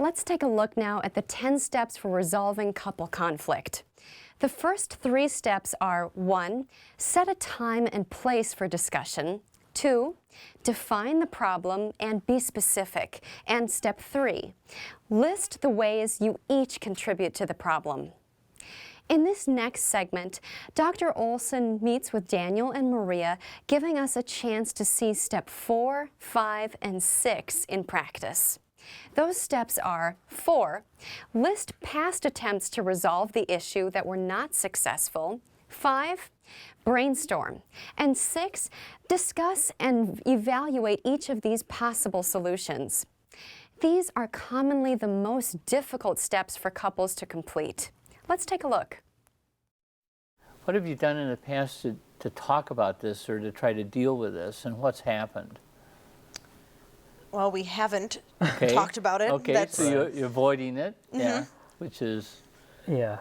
Let's take a look now at the 10 steps for resolving couple conflict. The first 3 steps are 1. Set a time and place for discussion. 2. Define the problem and be specific. And step 3. List the ways you each contribute to the problem. In this next segment, Dr. Olson meets with Daniel and Maria, giving us a chance to see step 4, 5, and 6 in practice. Those steps are 4. List past attempts to resolve the issue that were not successful. 5. Brainstorm. And 6. Discuss and evaluate each of these possible solutions. These are commonly the most difficult steps for couples to complete. Let's take a look. What have you done in the past to talk about this or to try to deal with this, and what's happened? Well, we haven't talked about it. Okay, so you're avoiding it, yeah, which is... Yeah.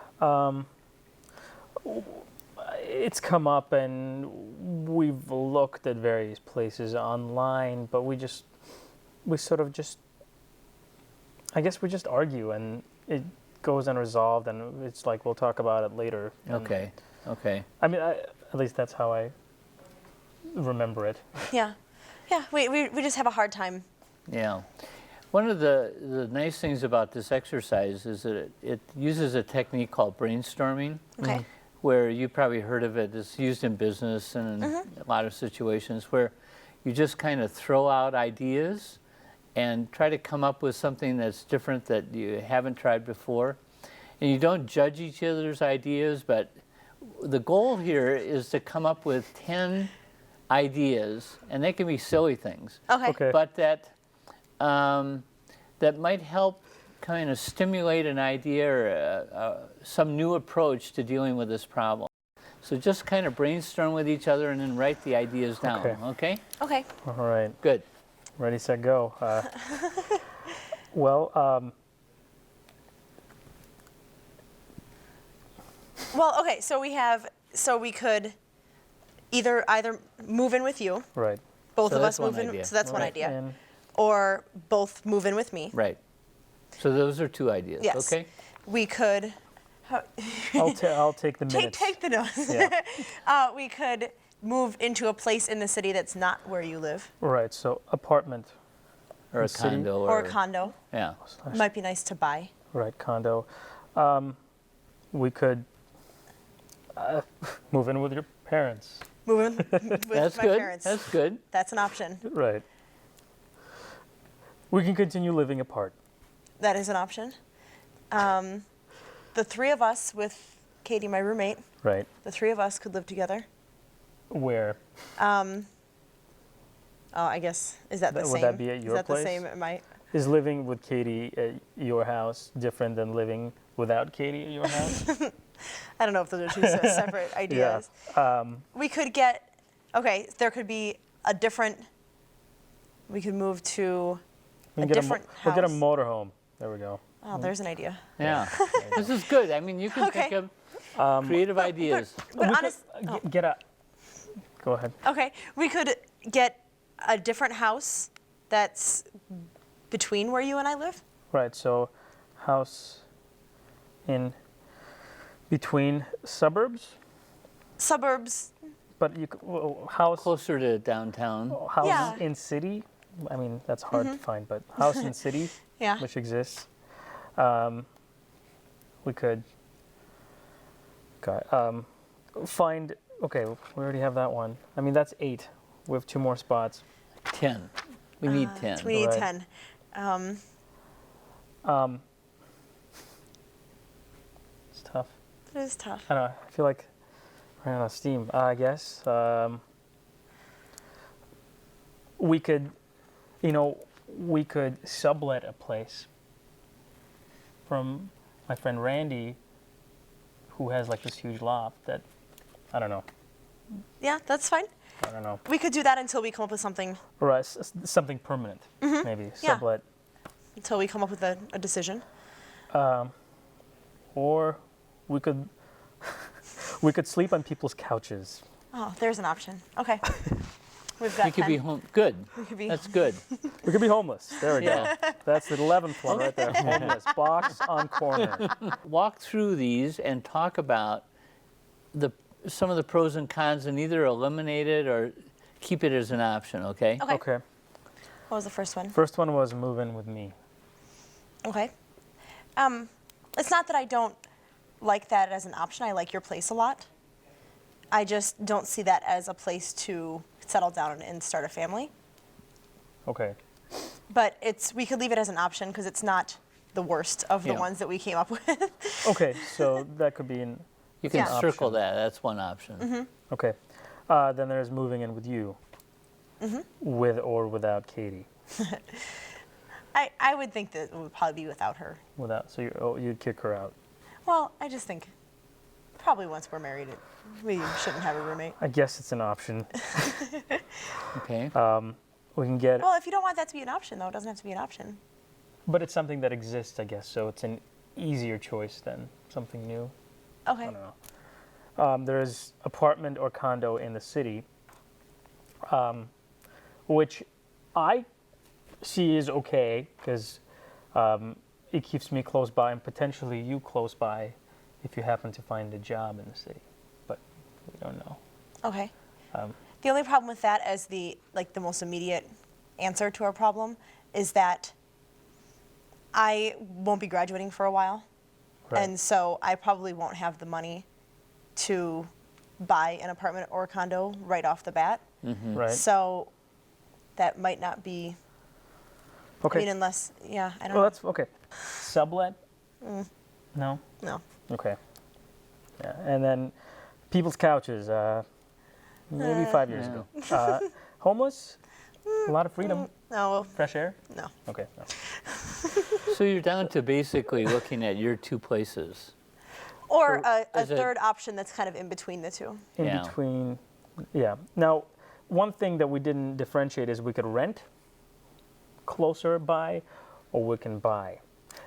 It's come up and we've looked at various places online, but we sort of just, I guess we just argue and it goes unresolved and it's like, we'll talk about it later. Okay, okay. I mean, at least that's how I remember it. Yeah, yeah, we just have a hard time. Yeah. One of the nice things about this exercise is that it uses a technique called brainstorming. Okay. Where you probably heard of it. It's used in business and in a lot of situations where you just kind of throw out ideas and try to come up with something that's different that you haven't tried before. And you don't judge each other's ideas, but the goal here is to come up with 10 ideas, and they can be silly things, Okay. but that that might help kind of stimulate an idea or some new approach to dealing with this problem. So just kind of brainstorm with each other and then write the ideas down, okay? Okay. All right. Good. Ready, set, go. Well, okay, so we could either move in with you, right. both So of that's us move one in, idea. so that's one Right. idea, And or both move in with me. Right. So those are 2 ideas, Yes. okay? We could, I'll take the minutes. take the notes. Yeah. We could move into a place in the city that's not where you live, Right, so apartment. Or a City. condo. or a condo. Yeah. Might be nice to buy. Right, condo. We could move in with your parents. Move in with That's my good. parents. That's good. That's an option. Right. We can continue living apart. That is an option. The 3 of us with Katie, my roommate, Right. the 3 of us could live together. Where? Oh, I guess, is that the same? Would that be at your Is that place? the same at my, Is living with Katie at your house different than living without Katie at your house? I don't know if those are 2 separate ideas. We could get, okay, there could be a different, we could move to We a can get different We'll get a house. motorhome. There we go. Oh, there's an idea. Yeah. This is good. I mean, you can Okay. think of creative ideas. But We honest, could get a. Go ahead. okay, we could get a different house that's between where you and I live. Right. So, house in between suburbs, Suburbs, but house Closer to downtown. house Yeah. in city. I mean, that's hard to find, but house in city, yeah. which exists. We could find. Okay, we already have that one. I mean, that's 8. We have 2 more spots. 10. We need 10. We need Right. 10. It's tough. It is tough. I don't know. I feel like I ran out of steam. I guess we could, we could sublet a place from my friend Randy, who has like this huge loft that I don't know. Yeah, that's fine. I don't know. We could do that until we come up with something, Or something permanent, maybe Yeah. sublet, until we come up with a decision. or we could we could sleep on people's couches. Oh, there's an option. Okay. We've got You could be 10. home. Good. could be- That's good. We could be homeless. There we Yeah. go. That's the 11th one right there. Homeless. Box on corner. Walk through these and talk about some of the pros and cons, and either eliminate it or keep it as an option. Okay. Okay. Okay. What was the first one? First one was move in with me. Okay. It's not that I don't like that as an option. I like your place a lot. I just don't see that as a place to settle down and start a family. Okay. But we could leave it as an option because it's not the worst of the Yeah. ones that we came up with. Okay, so that could be an You can Yeah. circle option. that. That's one option. okay. Then there's moving in with you, with or without Katie. I would think that it would probably be without her. Without, so you'd kick her out. Well, I just think probably once we're married, we shouldn't have a roommate. I guess it's an option. Okay. We can get, Well, if you don't want that to be an option, though, it doesn't have to be an option. but it's something that exists, I guess. So it's an easier choice than something new. Okay. I don't know. There's apartment or condo in the city, which I see is okay because it keeps me close by and potentially you close by if you happen to find a job in the city. But we don't know. Okay. Um, The only problem with that as the most immediate answer to our problem is that I won't be graduating for a while. Right. And so I probably won't have the money to buy an apartment or a condo right off the bat. Right. So that might not be, Okay. I mean, unless, yeah, I don't Well, know. that's okay. Sublet? No? No. Okay. Yeah. And then people's couches, maybe 5 years ago. Homeless? A lot of freedom. No, Fresh air? no. Okay. No. So you're down to basically looking at your two places. Or So a is it- third option that's kind of in between the two. In Yeah. between, yeah. Now, one thing that we didn't differentiate is we could rent closer by or we can buy.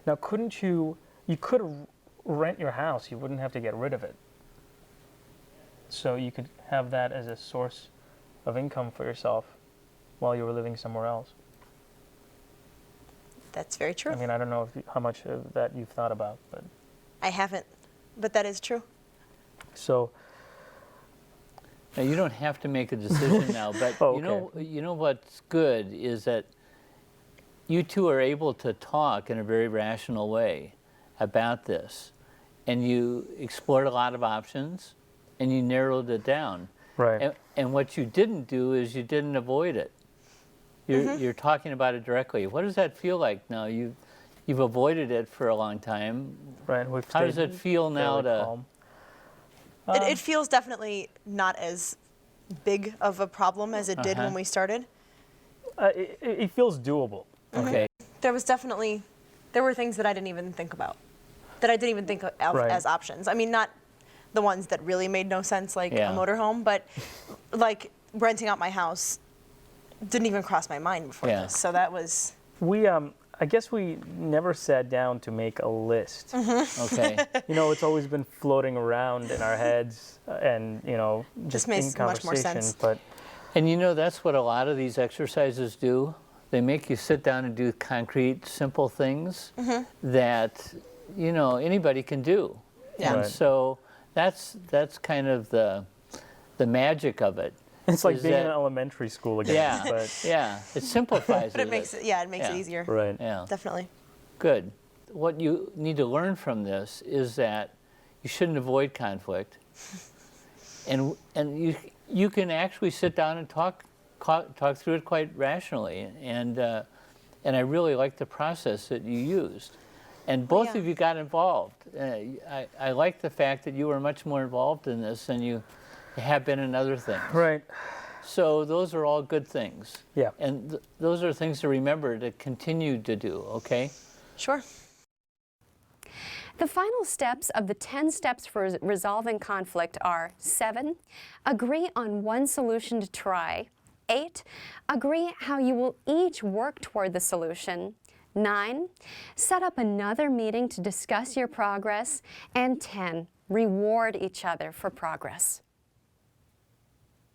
Now, couldn't you could rent your house, you wouldn't have to get rid of it. So you could have that as a source of income for yourself while you were living somewhere else. That's very true. I mean, I don't know how much of that you've thought about, but I haven't, but that is true. so, Now, you don't have to make a decision now, but Oh, you know what's good is that you two are able to talk in a very rational way about this, and you explored a lot of options, and you narrowed it down. right. And what you didn't do is you didn't avoid it. You're talking about it directly. What does that feel like now? You've avoided it for a long time. Right. We've How does stayed it feel now fairly to? calm. It feels definitely not as big of a problem as it did when we started. It feels doable. Okay. There were things that I didn't even think about, that I didn't even think of Right. as options. I mean, not the ones that really made no sense, like Yeah. a motorhome, but like renting out my house didn't even cross my mind before Yeah. this. So that was, We, I guess we never sat down to make a list. Okay. You know, it's always been floating around in our heads, and just makes in much more conversation. sense. But And that's what a lot of these exercises do. They make you sit down and do concrete, simple things that anybody can do. Yeah. And Right. so that's kind of the magic of it. it's like Is being in that- elementary school again. Yeah. But Yeah, it simplifies but it makes it, yeah, it makes it Yeah. easier. right. Yeah, Definitely. good. What you need to learn from this is that you shouldn't avoid conflict, and you can actually sit down and talk through it quite rationally, and I really like the process that you used, and both Yeah. of you got involved. I like the fact that you were much more involved in this than you have been in other things. Right. So those are all good things. Yeah. And those are things to remember to continue to do, okay? Sure. The final steps of the 10 steps for resolving conflict are 7, agree on one solution to try. 8, agree how you will each work toward the solution. 9, set up another meeting to discuss your progress. And 10, reward each other for progress.